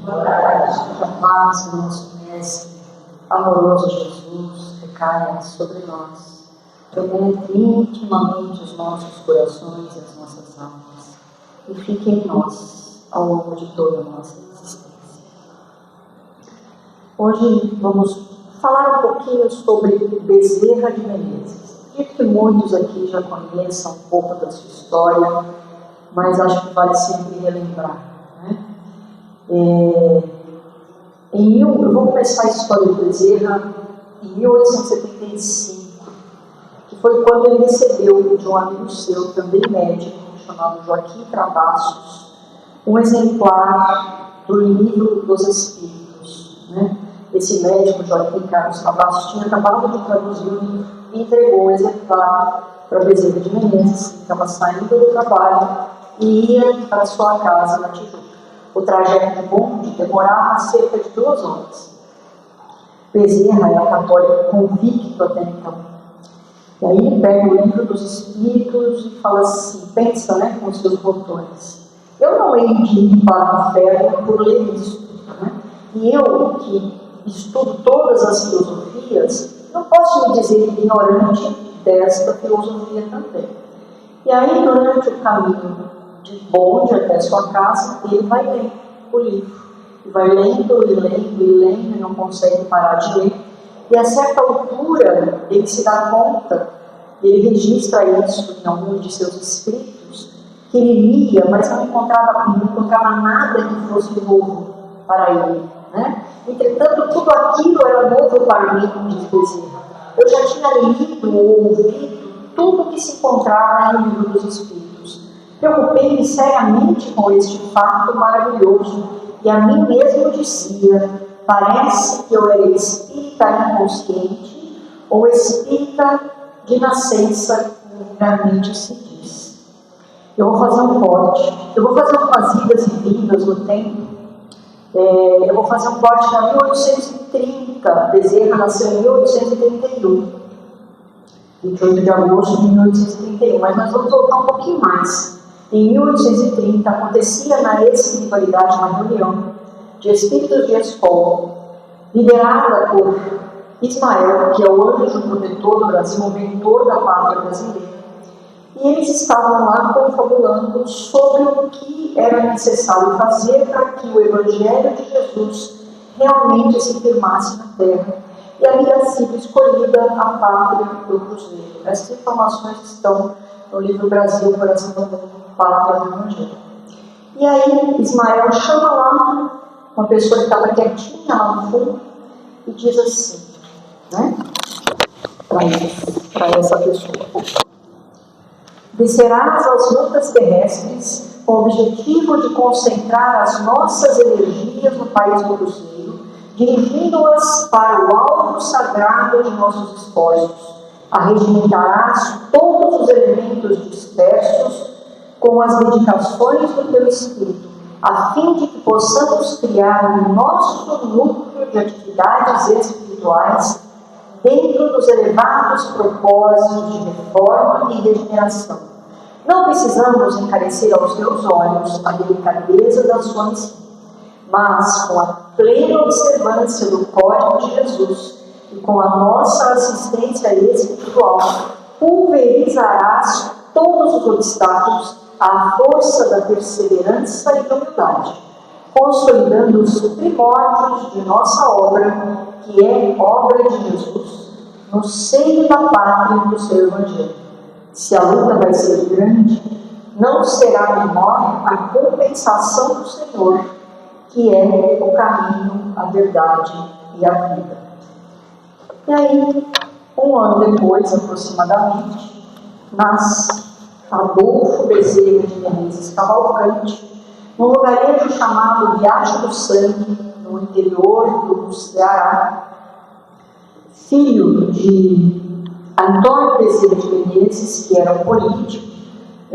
Boa tarde. Que a paz do nosso Mestre, amoroso Jesus, recaia sobre nós. Penetre intimamente os nossos corações e as nossas almas e fique em nós ao longo de toda a nossa existência. Hoje vamos falar um pouquinho sobre Bezerra de Menezes. Acredito que muitos aqui já conheçam um pouco da sua história, mas acho que vale sempre relembrar, né? Eu vou começar a história de Bezerra em 1875, que foi quando ele recebeu de um amigo seu, também médico, chamado Joaquim Travassos, um exemplar do Livro dos Espíritos, né? Esse médico, Joaquim Carlos Travassos, tinha acabado de traduzir o livro e entregou um exemplar para Bezerra de Menezes, que estava saindo do trabalho e ia para sua casa na Tijuca. O trajeto de bonde demorava cerca de 2 horas. Bezerra era católico convicto até então. E aí ele pega o Livro dos Espíritos e fala assim, pensa, né, com os seus botões: eu não hei de ir para o inferno por ler isso, né? E eu, que estudo todas as filosofias, não posso me dizer ignorante desta filosofia também. E aí, durante o caminho de bonde até a sua casa, ele vai lendo o livro. E vai lendo e lendo e lendo e não consegue parar de ler. E a certa altura, ele se dá conta, ele registra isso em alguns de seus escritos, que ele lia, mas não encontrava nada que fosse novo para ele, né? Entretanto, tudo aquilo era novo para mim, diz Bezerra. Eu já tinha lido ou ouvido tudo o que se encontrava no Livro dos Espíritos. Preocupei-me seriamente com este fato maravilhoso e a mim mesmo dizia: parece que eu era espírita inconsciente ou espírita de nascença, vulgarmente se diz. Eu vou fazer um corte, eu vou fazer umas idas e vindas no tempo. Eu vou fazer um corte para 1830, Bezerra nasceu em 1831, 28 de agosto de 1831, mas nós vamos voltar um pouquinho mais. Em 1830, acontecia na espiritualidade uma reunião de espíritos de escola, liderada por Ismael, que é o anjo protetor do Brasil, o mentor da pátria brasileira. E eles estavam lá confabulando sobre o que era necessário fazer para que o Evangelho de Jesus realmente se firmasse na terra. E havia sido escolhida a pátria do Cruzeiro. Essas informações estão no livro Brasil, Coração do Mundo, Pátria do Evangelho. E aí Ismael chama lá uma pessoa que estava quietinha lá no fundo e diz assim, né, para essa pessoa: descerás às lutas terrestres com o objetivo de concentrar as nossas energias no país do Cruzeiro, dirigindo-as para o alvo sagrado de nossos esforços. Arregimentarás todos os elementos dispersos com as dedicações do teu espírito, a fim de que possamos criar o nosso núcleo de atividades espirituais dentro dos elevados propósitos de reforma e regeneração. Não precisamos encarecer aos teus olhos a delicadeza da sua missão, mas com a plena observância do Código de Jesus e com a nossa assistência espiritual, pulverizarás todos os obstáculos à força da perseverança e da humildade, consolidando os primórdios de nossa obra, que é obra de Jesus, no seio da pátria do seu Evangelho. Se a luta vai ser grande, não será menor a compensação do Senhor, que é o caminho, a verdade e a vida. E aí, 1 ano depois, aproximadamente, nasce Adolfo Bezerra de Menezes Cavalcante, num lugarejo chamado Riacho do Sangue, no interior do Ceará, filho de Antônio Bezerra de Menezes, que era um político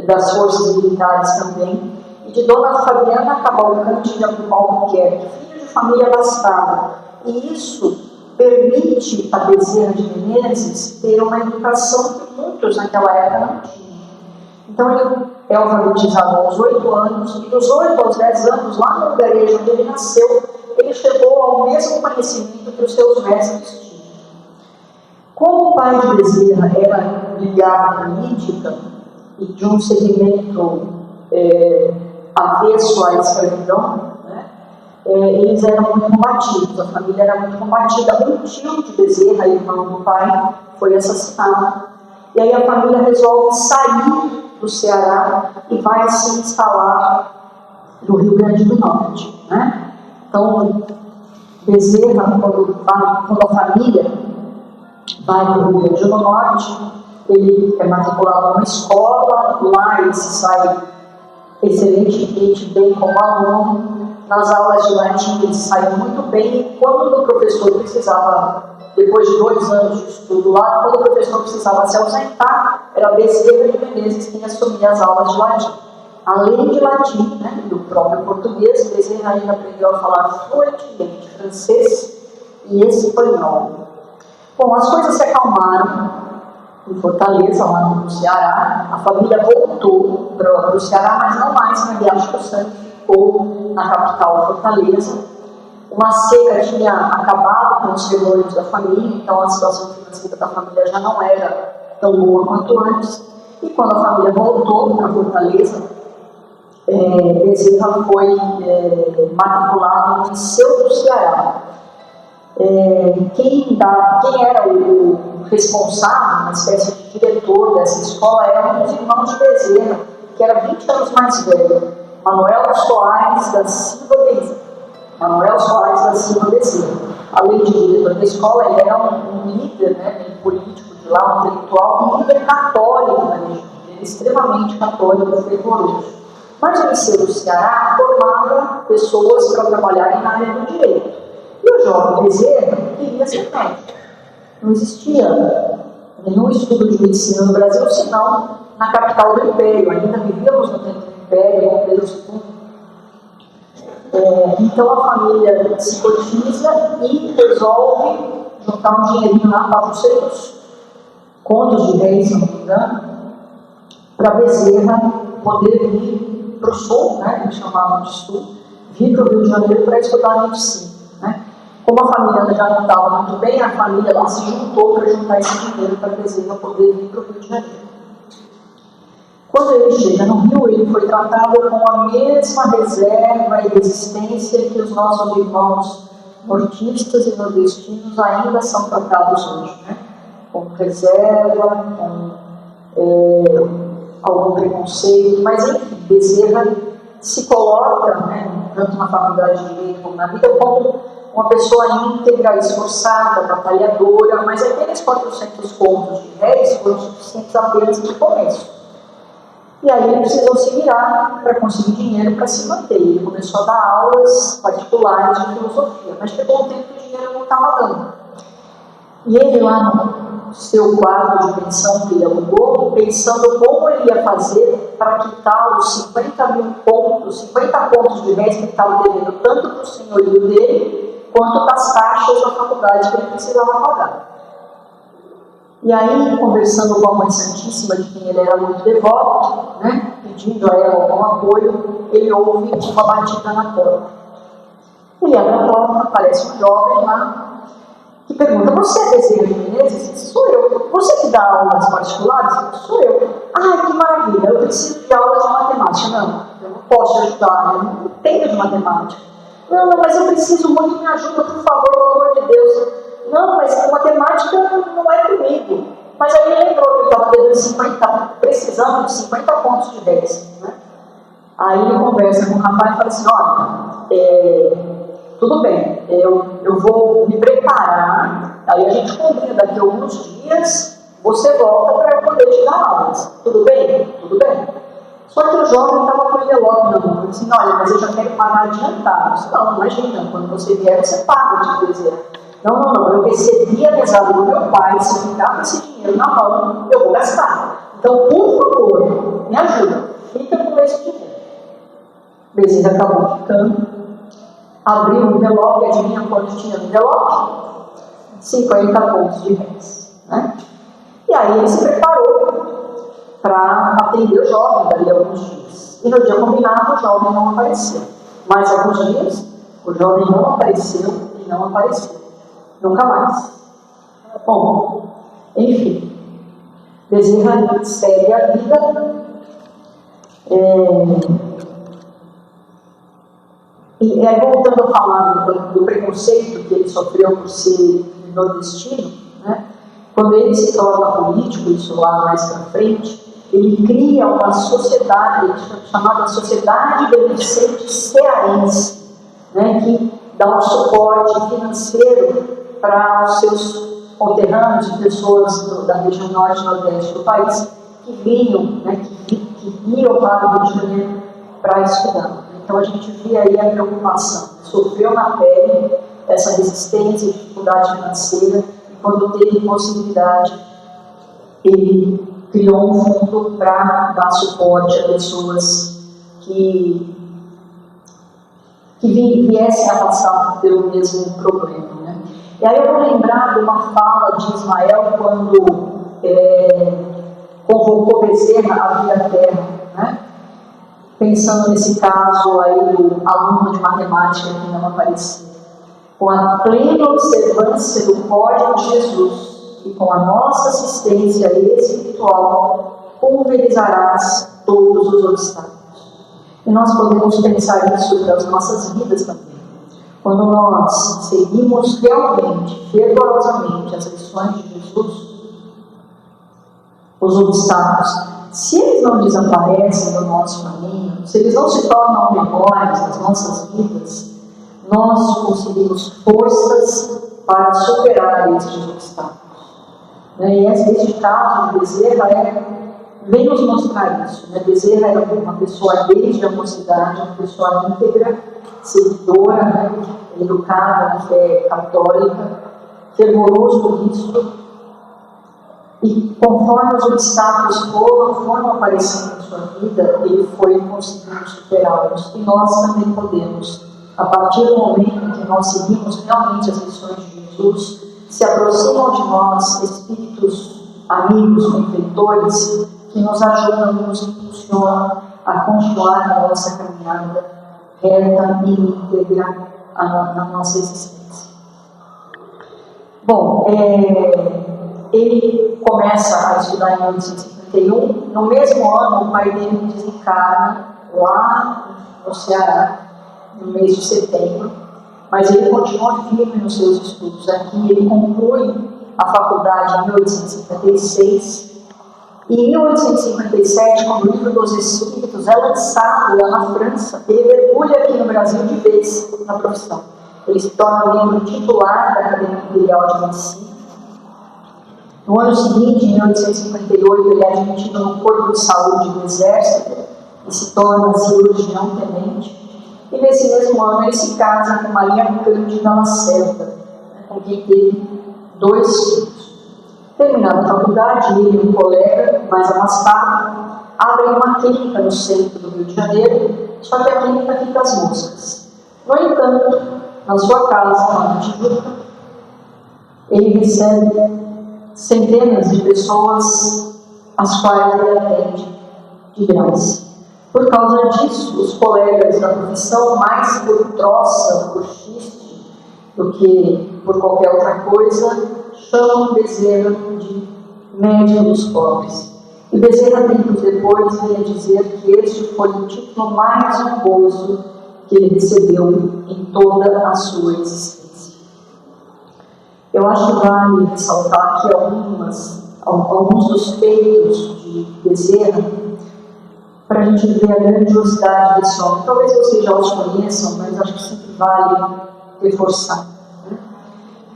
das forças militares também, e de Dona Fabiana Cavalcante de Albuquerque, filho de família abastada. E isso permite a Bezerra de Menezes ter uma educação que muitos naquela época não tinham. Então ele é alfabetizado aos 8 anos, e dos 8 aos 10 anos, lá no lugarejo onde ele nasceu, ele chegou ao mesmo conhecimento que os seus mestres tinham. Como o pai de Bezerra era ligado à política e de um segmento avesso à escravidão, né, eles eram muito combativos, a família era muito combatida. Um tio de Bezerra, irmão do pai, foi assassinado. E aí a família resolve sair do Ceará e vai se instalar no Rio Grande do Norte, né? Então, Bezerra, quando a família vai para o Rio Grande do Norte, ele é matriculado numa escola, lá ele se sai excelentemente bem como aluno. Nas aulas de latim ele saiu muito bem, e quando o professor precisava, depois de 2 anos de estudo lá, quando o professor precisava se ausentar, era Bezerra de Menezes quem assumia as aulas de latim. Além de latim, né, do próprio português, Bezerra ainda aprendeu a falar fluentemente francês e espanhol. Bom, as coisas se acalmaram em Fortaleza, lá no Ceará. A família voltou para o Ceará, mas não mais na Riacho do Sangue, ficou na capital, Fortaleza. Uma seca tinha acabado com os ferrolhos da família, então a situação financeira da família já não era tão boa quanto antes. E quando a família voltou para Fortaleza, Bezerra foi matriculado no Liceu do Ceará. Quem era o responsável, uma espécie de diretor dessa escola, era um dos irmãos de Bezerra, que era 20 anos mais velho, Manuel Soares da Silva Bezerra. Além de diretor da escola, ele era um líder, né, político de lá, um intelectual, um líder católico da região. Ele era extremamente católico e fervoroso. Mas o Liceu do Ceará formava pessoas para trabalharem na área do direito. E o jovem Bezerra queria ser médico. Não existia nenhum estudo de medicina no Brasil, senão na capital do Império. Ainda vivíamos no tempo do Império, com Pedro II. Então a família se cotiza e resolve juntar um dinheirinho lá, 400 contos de réis, se não me engano, para Bezerra poder vir para o sul, né, que chamavam de sul, vir para o Rio de Janeiro para estudar medicina. Né? Como a família já não estava muito bem, a família lá se juntou para juntar esse dinheiro para Bezerra poder vir para o Rio de Janeiro. Quando ele chega no Rio, ele foi tratado com a mesma reserva e resistência que os nossos irmãos nortistas e nordestinos ainda são tratados hoje, né? Com reserva, com algum preconceito, mas enfim, Bezerra se coloca, né, tanto na faculdade de Direito como na vida, como uma pessoa íntegra, esforçada, batalhadora, mas aqueles 400 contos de réis foram suficientes apenas no começo. E aí ele precisou se virar para conseguir dinheiro para se manter. Ele começou a dar aulas particulares de filosofia, mas chegou um tempo que o dinheiro não estava dando. E ele lá no seu quadro de pensão que ele alugou, pensando como ele ia fazer para quitar os 50 pontos de réis que ele estava devendo, tanto para o senhorio dele, quanto para as taxas da faculdade que ele precisava pagar. E aí, conversando com a Mãe Santíssima, de quem ele era muito devoto, né, pedindo a ela algum apoio, ele ouve uma batida na porta. Ele abre a porta, aparece um jovem lá, que pergunta: "Você é Bezerra de Menezes?" "Sou eu." "Você que dá aulas particulares?" "Sou eu." "Ah, que maravilha, eu preciso de aulas de matemática." "Não, eu não posso te ajudar, eu não entendo de matemática." Não, mas eu preciso muito, me ajuda, por favor, pelo amor de Deus." "Não, mas matemática não é comigo." Mas aí ele lembrou que ele estava precisando de 50 pontos de 10. Né? Aí ele conversa com o rapaz e fala assim: "Olha, tudo bem, eu vou me preparar, aí a gente combina daqui a alguns dias, você volta para eu poder te dar aulas. Tudo bem?" "Tudo bem." Só que o jovem estava com o envelope na mão. Ele disse: "Olha, mas eu já quero pagar adiantado." Eu disse: "Não, imagina, quando você vier, você paga de Bezerra." Não, eu recebi a mesada do meu pai, se eu ficar com esse dinheiro na mão, eu vou gastar. Então, por favor, me ajuda, fica com esse dinheiro. Bezerra acabou ficando, abriu o envelope, adivinha quanto tinha no envelope? 50 pontos de réis. Né? E aí ele se preparou para atender o jovem dali a alguns dias. E no dia combinado, o jovem não apareceu. Mais alguns dias, o jovem não apareceu e não apareceu. Nunca mais. Bom, enfim, Bezerra segue a vida. E voltando a falar do preconceito que ele sofreu por ser nordestino, né? Quando ele se torna político, isso lá mais para frente, ele cria uma sociedade chamada Sociedade Beneficente Cearense, né? Que dá um suporte financeiro para os seus conterrâneos e pessoas da região norte e nordeste do país que vinham, né? que iam para o Rio de Janeiro para estudar. Então a gente vê aí a preocupação, sofreu na pele essa resistência e dificuldade financeira, e quando teve possibilidade, ele criou um fundo para dar suporte a pessoas que viessem a passar pelo mesmo problema. Né? E aí eu vou lembrar de uma fala de Ismael quando convocou Bezerra a vir à Terra, né? Pensando nesse caso aí do aluno de matemática que não apareceu. Com a plena observância do código de Jesus e com a nossa assistência espiritual, pulverizarás todos os obstáculos. E nós podemos pensar isso para as nossas vidas também. Quando nós seguimos realmente, fervorosamente as lições de Jesus, os obstáculos, se eles não desaparecem do nosso caminho, se eles não se tornam memórias das nossas vidas, nós conseguimos forças para superar esses obstáculos. E esse caso de Bezerra vem nos mostrar isso. Bezerra era uma pessoa desde a mocidade, uma pessoa íntegra, seguidora, educada na fé católica, fervoroso nisso. E conforme os obstáculos foram aparecendo na sua vida, ele foi conseguindo superá-los. E nós também podemos, a partir do momento em que nós seguimos realmente as lições de Jesus, se aproximam de nós espíritos amigos, benfeitores, que nos ajudam, nos impulsionam a continuar a nossa caminhada reta e íntegra na nossa existência. Bom, ele começa a estudar em 1851. No mesmo ano, o pai dele desencarna lá no Ceará, no mês de setembro, mas ele continua firme nos seus estudos aqui. Ele conclui a faculdade em 1856, e em 1857, quando o Livro dos Espíritos é lançado lá na França, ele mergulha aqui no Brasil de vez na profissão. Ele se torna membro titular da Academia Imperial de Medicina. No ano seguinte, em 1858, ele é admitido no Corpo de Saúde do Exército e se torna cirurgião tenente. E nesse mesmo ano ele se casa com Maria Cândida Lacerda, com quem teve 2 filhos. Terminada a faculdade, ele e um colega mais afastado abrem uma clínica no centro do Rio de Janeiro, só que a clínica fica às moscas. No entanto, na sua casa, lá na Tijuca, ele recebe centenas de pessoas às quais ele atende de graça. Por causa disso, os colegas da profissão, mais por troça, por xiste, do que por qualquer outra coisa, chamam Bezerra de médico dos pobres. E Bezerra, tempos depois, vem a dizer que este foi o título mais honroso que ele recebeu em toda a sua existência. Eu acho que vale ressaltar aqui alguns dos feitos de Bezerra, para a gente ver a grandiosidade desse homem. Talvez vocês já os conheçam, mas acho que sempre vale reforçar.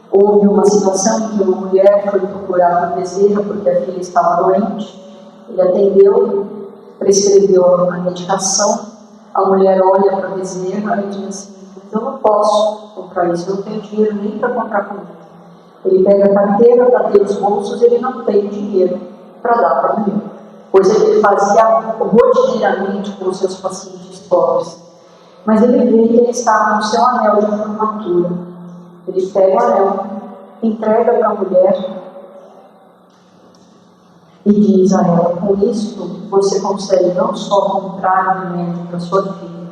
Houve uma situação em que uma mulher foi procurar por Bezerra porque a filha estava doente. Ele atendeu, prescreveu a medicação. A mulher olha para Bezerra e diz assim: eu não posso comprar isso, eu não tenho dinheiro nem para comprar comida. Ele pega a carteira para ter os bolsos, ele não tem dinheiro para dar para a mulher, coisa que ele fazia rotineiramente com os seus pacientes pobres. Mas ele vê que ele estava no seu anel de formatura. Ele pega o anel, entrega para a mulher e diz a ela: com isto você consegue não só comprar alimento para sua filha,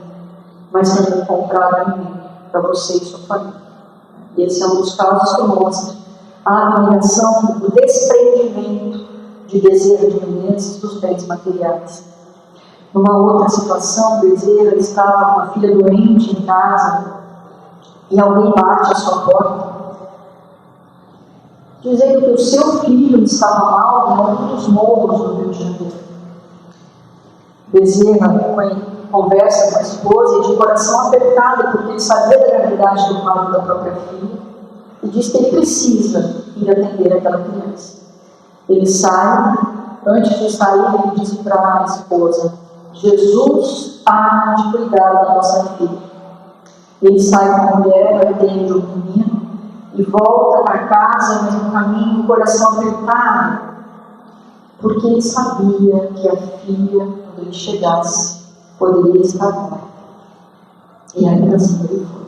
mas também comprar alimento para você e sua família. E esse é um dos casos que mostra a abnegação, o desprendimento de Bezerra de Menezes dos bens materiais. Numa outra situação, Bezerra estava com a filha doente em casa e alguém bate à sua porta, dizendo que o seu filho estava mal em algum dos morros do Rio de Janeiro. Bezerra conversa com a esposa e de coração apertado, porque ele sabia da gravidade do quadro da própria filha, e diz que ele precisa ir atender aquela criança. Ele sai, antes de sair, ele diz para a esposa: Jesus há de cuidar da nossa filha. Ele sai com a mulher, atende o menino e volta para casa, mas no caminho, o coração apertado, porque ele sabia que a filha, quando ele chegasse, poderia estar morta. E ainda assim ele foi.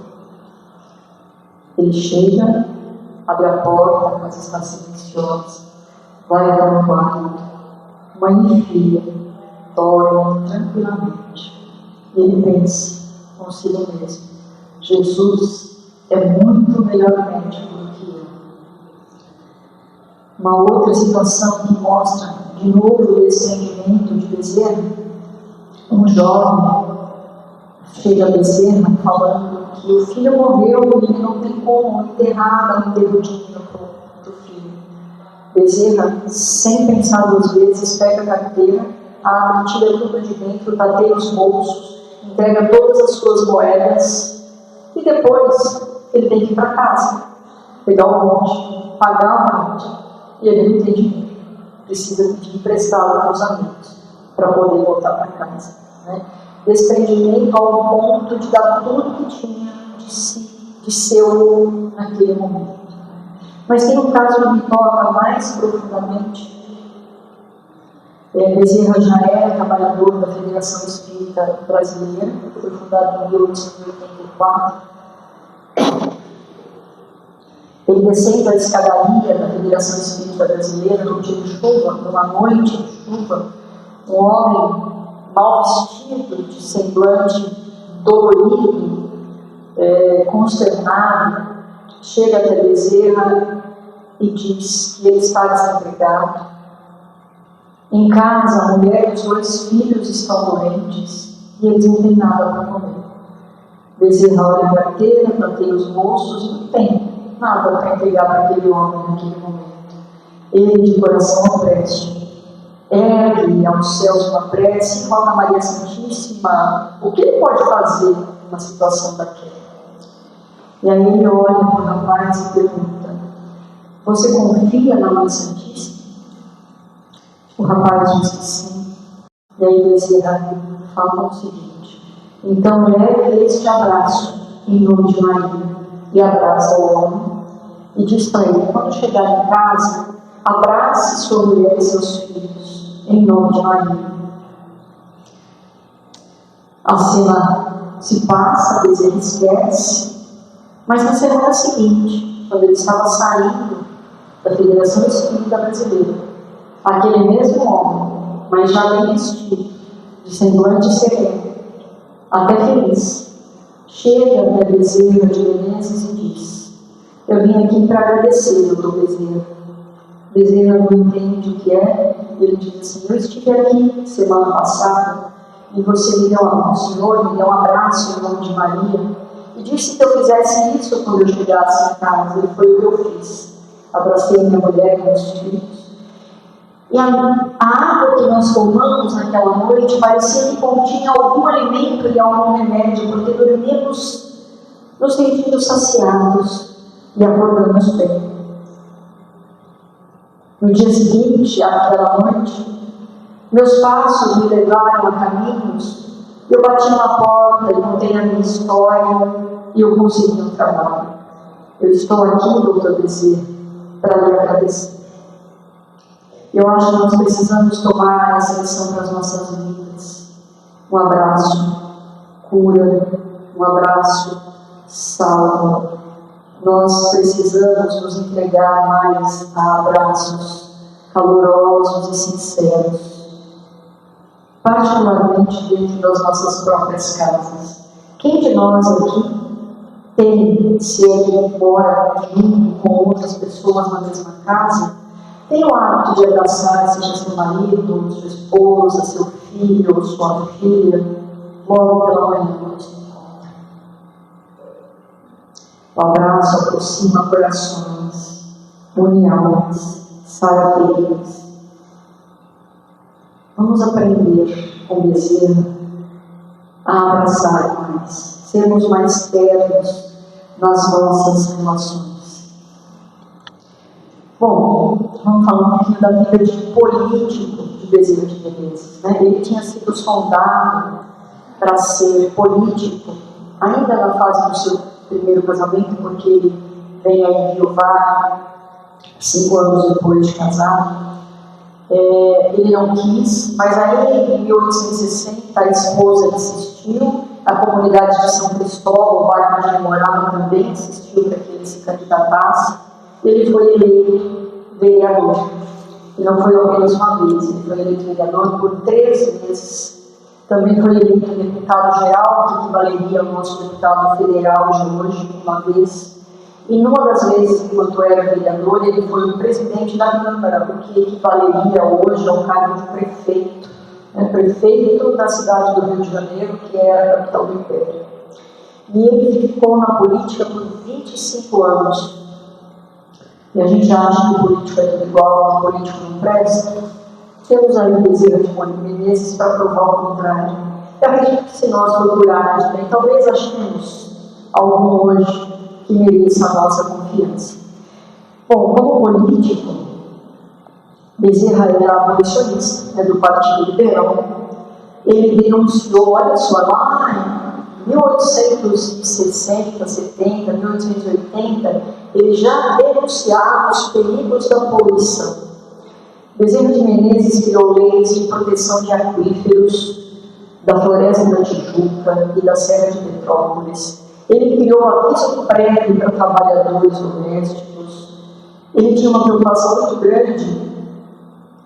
Ele chega, abre a porta, mas está silenciosa, vai até o quarto, mãe e filha dormem tranquilamente. E ele pensa consigo mesmo: Jesus é muito melhor médico do que eu. Uma outra situação que mostra de novo o desprendimento de Bezerra, um jovem chega a Bezerra falando que o filho morreu e ele não tem como enterrar, dar um enterro digno para o filho. Bezerra, sem pensar duas vezes, pega a carteira, abre, tira tudo de dentro, tateia os bolsos, entrega todas as suas moedas e depois ele tem que ir para casa, pegar o monte, pagar o monte, e ele não tem dinheiro, precisa pedir emprestado para os amigos para poder voltar para casa, né? Desprendimento ao ponto de dar tudo que tinha de si, de seu naquele momento. Mas tem um caso que me toca mais profundamente. Bezerra já era trabalhador da Federação Espírita Brasileira, que foi fundada em 1884. Ele descendo a escadaria da Federação Espírita Brasileira num dia de chuva, numa noite de chuva, um homem mal vestido, de semblante dolorido, consternado, chega até Bezerra e diz que ele está desempregado. Em casa, a mulher e os 2 filhos estão doentes e eles não têm nada para comer. Bezerra olha a carteira, tateia os bolsos e não tem nada para entregar para aquele homem naquele momento. Ele, de coração opresso, ergue aos céus uma prece e roga a Maria Santíssima o que ele pode fazer numa situação daquela. E aí ele olha para o rapaz e pergunta: você confia na Mãe Santíssima? O rapaz diz que sim. E aí Bezerra fala o seguinte: então leve este abraço em nome de Maria. E abraça o homem e diz para ele: quando chegar em casa, abrace sua mulher e seus filhos em nome de Maria. A cena se passa, Bezerra esquece, mas na semana seguinte, quando ele estava saindo da Federação Espírita Brasileira, aquele mesmo homem, mas já bem vestido, de semblante sereno, até feliz, chega até Bezerra de Menezes e diz: eu vim aqui para agradecer, doutor Bezerra. Bezerra não entende o que é. Ele diz assim: eu estive aqui semana passada e você me deu o Senhor me deu um abraço em nome de Maria e disse que eu fizesse isso quando eu chegasse em casa. E foi o que eu fiz. Abracei minha mulher e meus filhos. E a água que nós tomamos naquela noite parecia que continha algum alimento e algum remédio, porque dormimos nos sentindo saciados e acordamos bem. No dia seguinte, àquela noite, meus passos me levaram a caminhos, eu bati na porta e contei a minha história e eu consegui um trabalho. Eu estou aqui, doutor Bezerra, para lhe agradecer. Eu acho que nós precisamos tomar essa lição para as nossas vidas. Um abraço cura, um abraço salva. Nós precisamos nos entregar mais a abraços calorosos e sinceros, particularmente dentro das nossas próprias casas. Quem de nós aqui tem, se ele mora junto com outras pessoas na mesma casa, tem o hábito de abraçar, seja seu marido, sua esposa, seu filho ou sua filha, logo pela manhã quando se encontra? O abraço aproxima corações, une almas, sara feridas. Vamos aprender com Bezerra a abraçar mais, sermos mais ternos nas nossas relações. Bom, vamos falar um pouquinho da vida de político de Bezerra de Menezes. Ele tinha sido sondado para ser político ainda na fase do seu primeiro casamento, porque ele vem a enviuvar 5 anos depois de casado. Ele não quis, mas aí em 1860 a esposa insistiu, a comunidade de São Cristóvão, o bairro onde ele morava, também insistiu para que ele se candidatasse. Ele foi eleito vereador, e não foi apenas uma vez, ele foi eleito vereador por 3 vezes. Também foi eleito deputado-geral, que equivaleria ao nosso deputado federal de hoje, uma vez. E numa das vezes, enquanto era vereador, ele foi o presidente da Câmara, o que equivaleria hoje ao cargo de prefeito, prefeito da cidade do Rio de Janeiro, que era a capital do Império. E ele ficou na política por 25 anos. E a gente acha que o político é tudo igual, que o político não presta. Temos aí Bezerra de Menezes para provar o contrário. Eu acredito que se nós procurarmos bem, talvez achemos algum hoje que mereça a nossa confiança. Bom, como político, Bezerra era abolicionista, do Partido Liberal. Ele denunciou, olha só, lá em 1860, 70, 1880, ele já denunciava os perigos da poluição. Bezerra de Menezes criou leis de proteção de aquíferos, da Floresta da Tijuca e da Serra de Petrópolis. Ele criou aviso prévio para trabalhadores domésticos. Ele tinha uma preocupação muito grande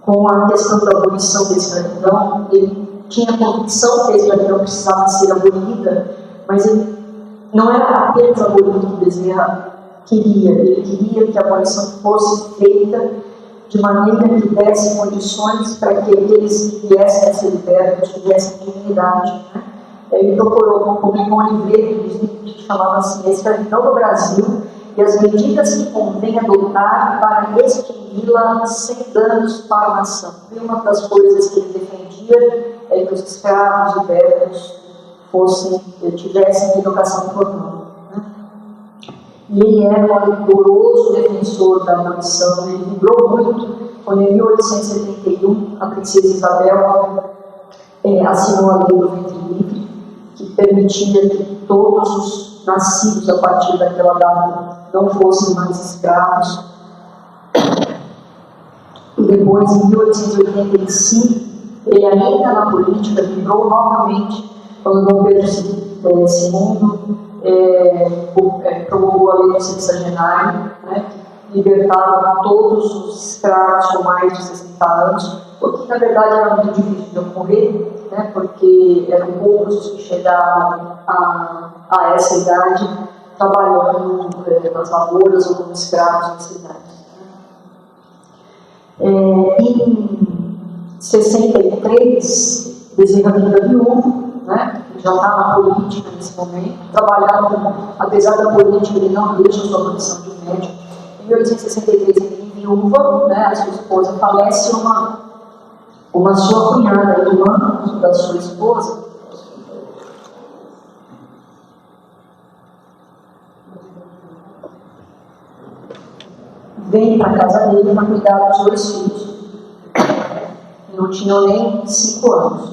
com a questão da abolição da escravidão. Ele tinha convicção que a escravidão precisava ser abolida, mas ele não era apenas abolido que Bezerra queria. Ele queria que a abolição fosse feita de maneira que desse condições para que aqueles que viessem a ser libertos tivessem dignidade. Ele procurou publicar um livreto que chamava assim: A Escravidão no Brasil e as medidas que convém adotar para extingui-la sem danos para a nação. E uma das coisas que ele defendia é que os escravos libertos tivessem educação formal. E ele era um ardoroso defensor da abolição. Ele vibrou muito quando, em 1871, a princesa Isabel assinou a lei do ventre livre, que permitia que todos os nascidos a partir daquela data não fossem mais escravos. E depois, em 1885, ele ainda na política vibrou novamente quando Dom Pedro II promulgou a lei do sexagenário, que libertava todos os escravos com mais de 60 anos, o que na verdade era muito difícil de ocorrer, porque eram poucos os que chegavam a essa idade trabalhando nas lavouras ou como escravos nas cidades. Em 63, Bezerra vira viúvo, já está na política nesse momento, trabalhando, apesar da política, ele não deixa a sua profissão de médico. Em 1863, ele viúva, a sua esposa falece, uma sua cunhada, irmã da sua esposa, vem para a casa dele para cuidar dos 2 filhos. Não tinham nem 5 anos.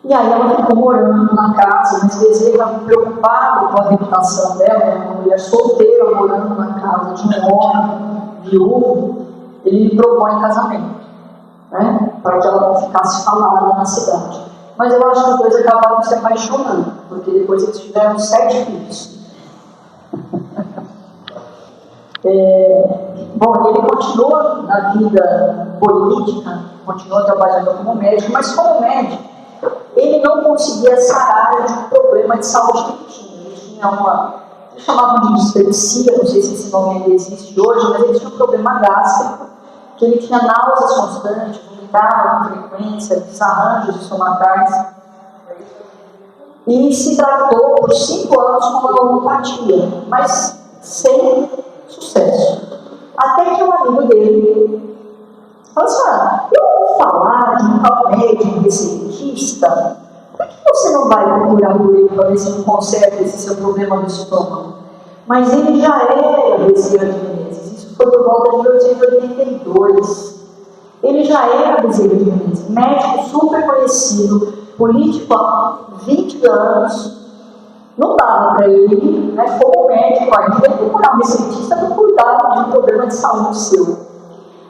E aí ela ficou morando na casa, mas Bezerra, preocupado com a reputação dela, uma mulher solteira morando na casa de um homem viúvo, ele lhe propõe casamento, para que ela não ficasse falada na cidade. Mas eu acho que os dois acabaram se apaixonando, porque depois eles tiveram 7 filhos. Bom, ele continua na vida política, continua trabalhando como médico, mas como médico, ele não conseguia sarar de um problema de saúde que ele tinha. Ele tinha eles chamavam de dispepsia, não sei se esse nome ainda existe hoje, mas ele tinha um problema gástrico, que ele tinha náuseas constantes, vomitava com frequência, desarranjos estomacais, e se tratou por 5 anos com uma homeopatia, mas sem sucesso. Até que um amigo dele falou assim: eu vou falar de um tal médico receitista, por que você não vai procurar por ele para ver se não conserta esse seu problema do estômago? Mas ele já era Bezerra de Menezes, isso foi por volta de 1882. Ele já era Bezerra de Menezes, médico super conhecido, político há 20 anos. Não dava para ele, como médico ainda, procurar um receitista para cuidar de um problema de saúde seu.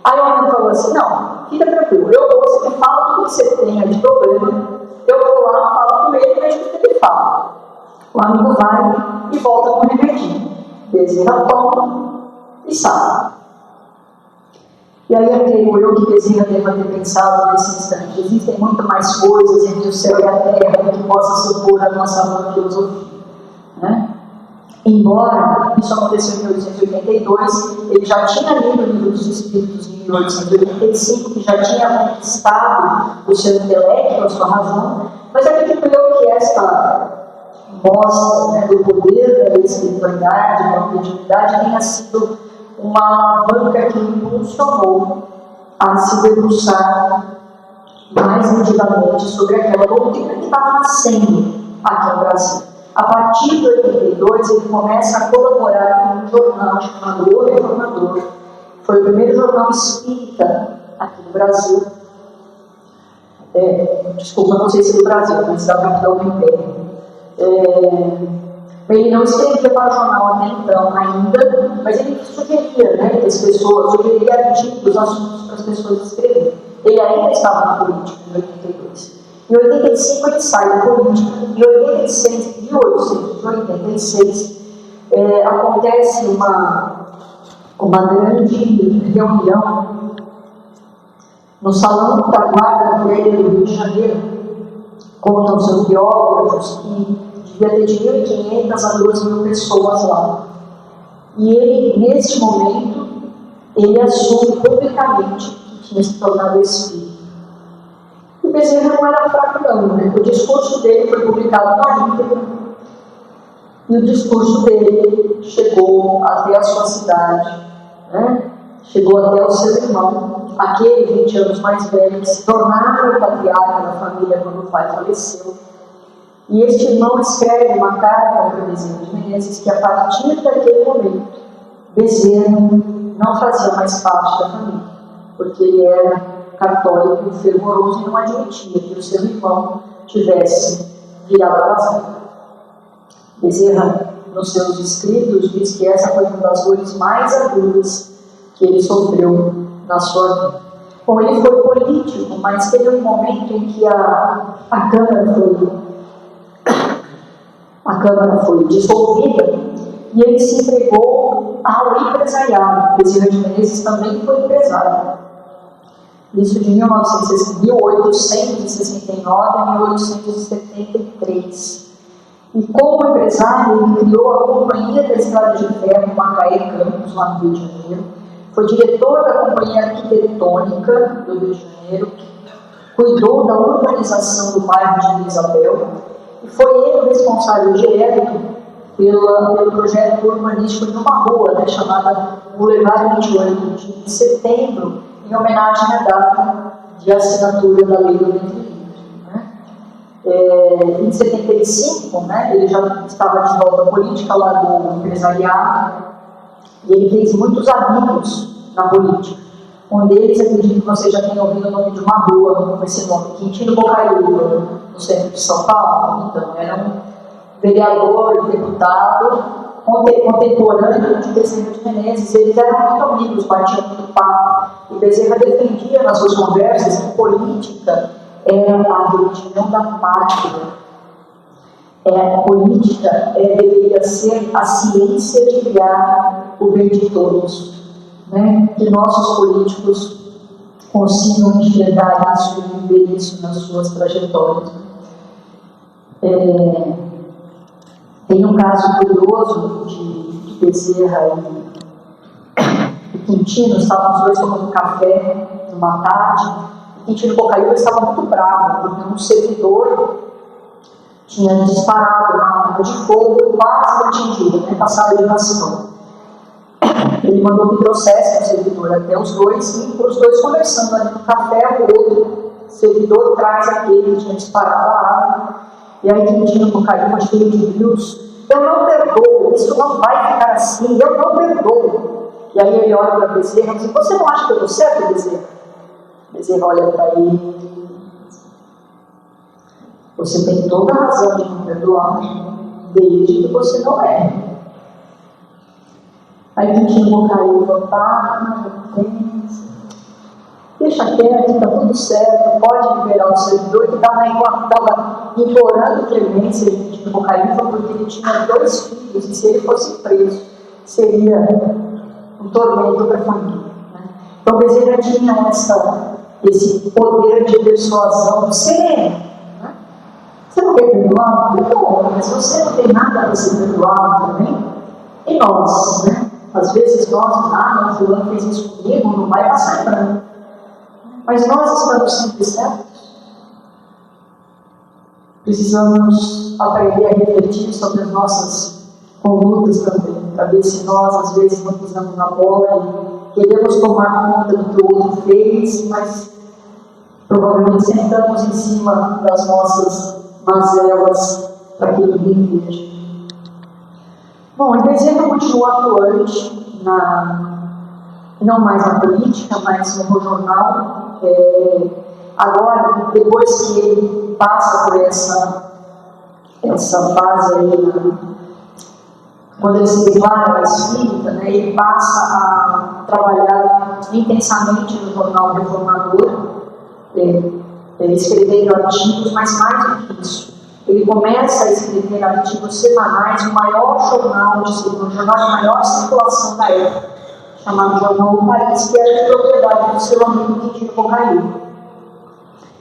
Aí o amigo falou assim: não, fica tranquilo, você me fala tudo que você tem de problema, eu vou lá, falo com ele, vejo o que ele fala. O amigo vai e volta com o remedinho. Bezerra toma e sai. E aí eu creio eu que Bezerra deva ter pensado nesse instante: existem muito mais coisas entre o céu e a terra que possa supor a nossa boa filosofia. Embora isso aconteceu em 1882, ele já tinha lido o Livro dos Espíritos em 1885, que já tinha conquistado o seu intelecto, a sua razão, mas acredito eu que esta mostra do poder da espiritualidade, da objetividade, tenha sido uma alavanca que o impulsionou a se debruçar mais ativamente sobre aquela doutrina que estava nascendo aqui no Brasil. A partir de 82, ele começa a colaborar com um jornal chamado O Reformador. Foi o primeiro jornal espírita aqui no Brasil. Desculpa, não sei se do Brasil, mas da capital do Império. Ele não escrevia para o jornal até então ainda, mas ele sugeria, que as pessoas, sugeria artigos, assuntos para as pessoas escreverem. Ele ainda estava na política em 82. Em 85 ele sai da política. Em 1886 acontece uma grande reunião no Salão da Guarda Velha do Rio de Janeiro. Contam seus biógrafos que devia ter de 1.500 a 2.000 pessoas lá. E ele, nesse momento, ele assume publicamente que tinha se tornado espírita. O Bezerra não era fraco não, O discurso dele foi publicado na íntegra, e o discurso dele chegou até a sua cidade, chegou até o seu irmão, aquele 20 anos mais velho, que se tornara o patriarca da família quando o pai faleceu. E este irmão escreve uma carta para Bezerra de Menezes que, a partir daquele momento, Bezerra não fazia mais parte da família, porque ele era católico fervoroso e não admitia que o seu irmão tivesse virado a razão. Bezerra, nos seus escritos, diz que essa foi uma das dores mais agudas que ele sofreu na sua vida. Bom, ele foi político, mas teve um momento em que a Câmara foi dissolvida e ele se entregou ao empresariado. Bezerra de Menezes também foi empresário. Isso de 1869 a 1873. E como empresário, ele criou a Companhia da Estrada de Ferro em Macaé Campos, lá no Rio de Janeiro. Foi diretor da Companhia Arquitetônica do Rio de Janeiro, cuidou da urbanização do bairro de Vila Isabel, e foi ele o responsável direto pelo projeto urbanístico de uma rua, chamada Boulevard 28 de setembro, em homenagem à data de assinatura da Lei do Ventre Livre. Em 75, ele já estava de volta à política, largou o empresariado, e ele fez muitos amigos na política. Um deles, acredito que você já tenha ouvido o nome de uma rua com esse nome, Quintino Bocaiúva, no centro de São Paulo. Então, era um vereador, deputado, contemporâneo de Bezerra de Menezes. Eles eram muito amigos, batiam muito papo. E Bezerra defendia nas suas conversas que política era a religião da pátria. A política deveria ser a ciência de criar o bem de todos, né? Que nossos políticos consigam enxergar isso e viver isso nas suas trajetórias. Tem um caso curioso de Bezerra e Quintino. Estavam os dois tomando café numa tarde, e Quintino Bocaiúva estava muito bravo, porque um servidor tinha disparado uma arma de fogo e quase atingido, né, passado de ração. Ele mandou que trouxesse o servidor até os dois, e os dois conversando ali no café, o outro servidor traz aquele que tinha disparado a arma, e aí Quintino Bocaiúva, cheio de brios: eu não perdoo, isso não vai ficar assim, eu não perdoo. E aí ele olha para Bezerra e diz: você não acha que eu estou certo, Bezerra? Bezerra olha para ele: você tem toda a razão de não perdoar, desde que você não erre. Aí Quintino Bocaiúva: pensa, deixa quieto, está tudo certo, pode liberar o servidor, que estava implorando clemência de Quintino Bocaiúva, porque ele tinha 2 filhos, e se ele fosse preso, seria um tormento para a família, né? Então Bezerra tinha esse poder de persuasão sereno, né? Você não quer perdoar? Perdoa, mas você não tem nada para ser perdoado também. E nós, né? Às vezes nós, não, fulano fez isso comigo, não vai passar em branco. Mas nós estamos sempre certos. Precisamos aprender a refletir sobre as nossas condutas também, para ver se nós, às vezes, não pisamos na bola e queremos tomar conta do que o outro fez, mas provavelmente sentamos em cima das nossas mazelas para que ninguém veja. Bom, e Bezerra continua atuante, não mais na política, mas no jornal. Agora, depois que ele passa por essa fase aí, quando ele se declara espírita, né, ele passa a trabalhar intensamente no jornal Reformador, escrevendo artigos, mas mais do que isso, ele começa a escrever artigos semanais no maior jornal de maior circulação da época, chamado Jornal do País, que era de propriedade do seu amigo Quintino Bocaiúva.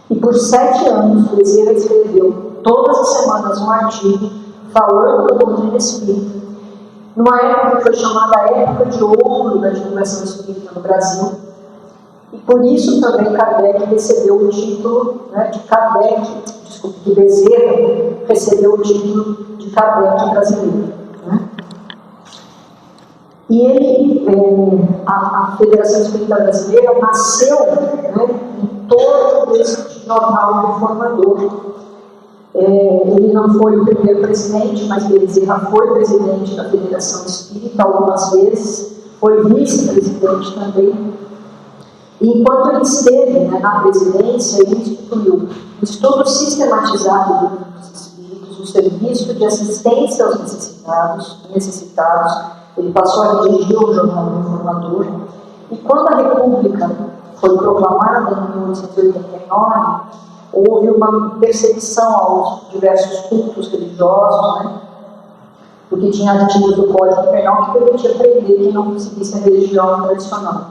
E por 7 anos, Bezerra escreveu todas as semanas um artigo falando da doutrina espírita, numa época que foi chamada a época de ouro da divulgação espírita no Brasil. E por isso também Kardec recebeu o título, né, de Bezerra recebeu o título de Kardec brasileiro, né? E ele, a Federação Espírita Brasileira nasceu, né, em torno desse jornal Reformador. Ele não foi o primeiro presidente, mas Bezerra foi presidente da Federação Espírita algumas vezes, foi vice-presidente também. E enquanto ele esteve, né, na presidência, ele instituiu o estudo sistematizado dos espíritos, o serviço de assistência aos necessitados. Ele passou a dirigir o jornal Reformador. E quando a República foi proclamada em 1889, houve uma perseguição aos diversos cultos religiosos, né? Porque tinha artigos do Código Penal que permitia prender quem não seguisse a religião tradicional.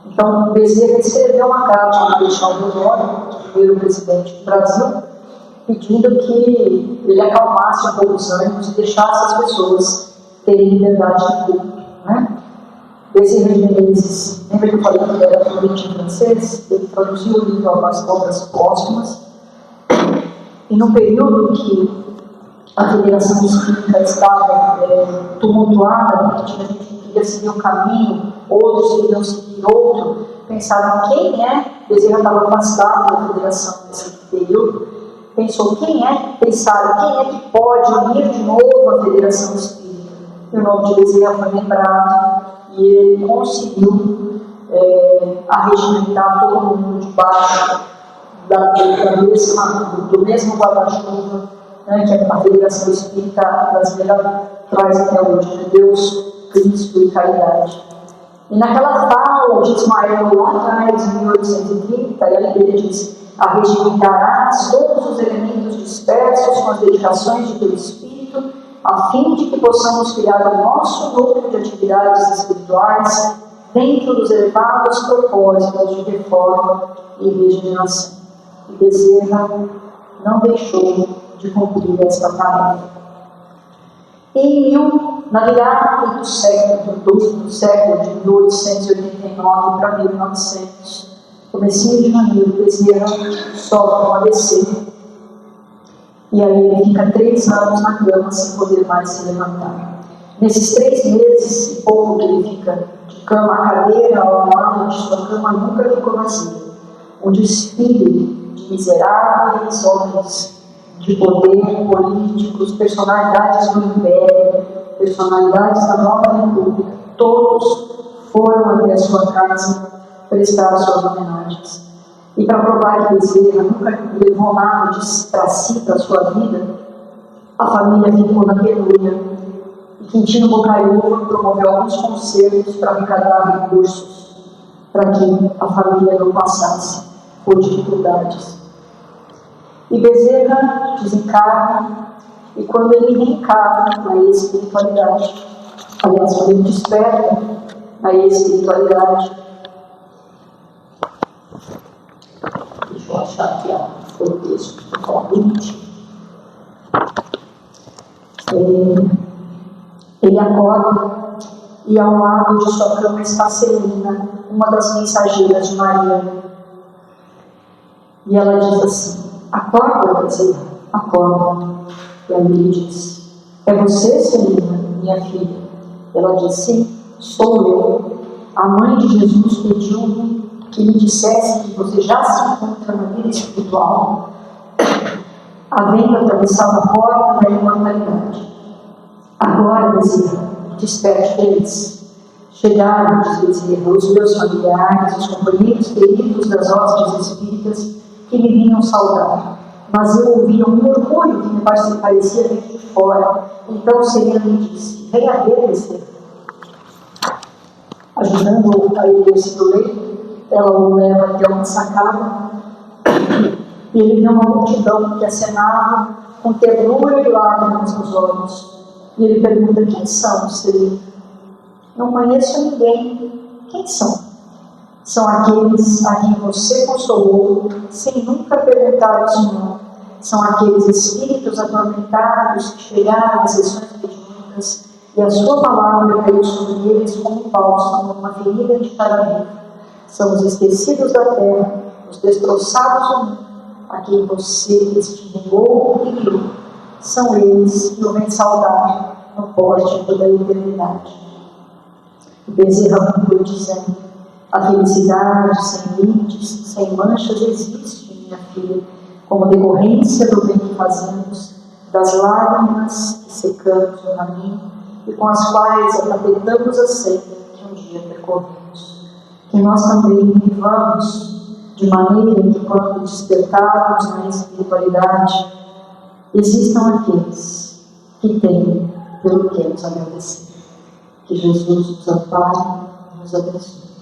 Então, Bezerra escreveu uma carta ao Marechal Deodoro, o primeiro presidente do Brasil, pedindo que ele acalmasse um pouco os ânimos e deixasse as pessoas terem liberdade de culto, né? Bezerra de Menezes, lembra que eu falei que ele era fluente em francês? Ele traduziu o livro As Obras Póstumas, e no período que a Federação Espírita estava tumultuada, porque tinha gente que queria seguir um caminho, outros queriam seguir outro, pensaram quem é, Bezerra estava afastado da Federação nesse período, pensaram quem é que pode unir de novo a Federação Espírita. E o nome de Bezerra foi lembrado, e ele conseguiu arregimentar todo mundo debaixo do mesmo guarda-chuva, né, que a Federação Espírita Brasileira traz até hoje, né? Deus, Cristo e caridade. E naquela fala de Ismael, lá atrás, em 1830, ele diz: arregimentarás todos os elementos de dispersos com as dedicações de teu Espírito, a fim de que possamos criar o nosso núcleo de atividades espirituais dentro dos elevados propósitos de reforma e regeneração. E Bezerra não deixou de cumprir esta tarefa. Na virada do século de 1889 para 1900, comecinho de janeiro, Bezerra sofre um AVC. E aí ele fica 3 anos na cama sem poder mais se levantar. Nesses 3 meses e pouco que ele fica de cama, a cadeira ao lado de sua cama nunca ficou vazia. Um desfile de miseráveis homens de poder, políticos, personalidades do Império, personalidades da Nova República, todos foram até a sua casa prestar suas homenagens. E para provar que Bezerra nunca levou nada para si, para a sua vida, a família ficou na penúria. E Quintino Bocaiúva promoveu alguns concertos para arrecadar recursos para que a família não passasse por dificuldades. E Bezerra desencarna, e quando ele reencarna na espiritualidade, aliás, quando ele desperta na espiritualidade, deixa eu achar aqui o texto do convite. Ele acorda e ao lado de sua cama está Celina, uma das mensageiras de Maria. E ela diz assim: acorda, Bezerra, acorda. E aí ele diz: é você, Celina, minha filha? Ela diz: sim, sou eu. A mãe de Jesus pediu-me que lhe dissesse que você já se encontra na vida espiritual, havendo atravessado a porta da imortalidade. Agora, Bezerra, desperte eles. Chegaram, diz Bezerra, os meus familiares, os companheiros queridos das hostes espíritas que me vinham saudar, mas eu ouvia um murmúrio que me parecia vir de fora. Então Celina me disse: venha ver, Bezerra. Ajudando-o a erguer-se do leito, ela o leva até uma sacada e ele vê uma multidão que acenava com ternura e lágrimas nos olhos. E ele pergunta: quem são, Celina? Não conheço ninguém. Quem são? São aqueles a quem você consolou sem nunca perguntar o seu nome. São aqueles espíritos atormentados que chegaram às sessões mediúnicas e a sua palavra caiu sobre eles como um bálsamo, uma ferida de cada. São os esquecidos da terra, os destroçados do mundo, a quem você extinguiu e guiou. São eles que o vêm saudar no pórtico da eternidade. O Bezerra conclui dizendo: a felicidade sem limites, sem manchas existe, minha filha, como decorrência do bem que fazemos, das lágrimas que secamos no caminho e com as quais atapetamos a senda que um dia percorremos. Que nós também vivamos de maneira que, quando despertarmos na espiritualidade, existam aqueles que têm pelo que nos agradecer. Que Jesus nos ampare e nos abençoe.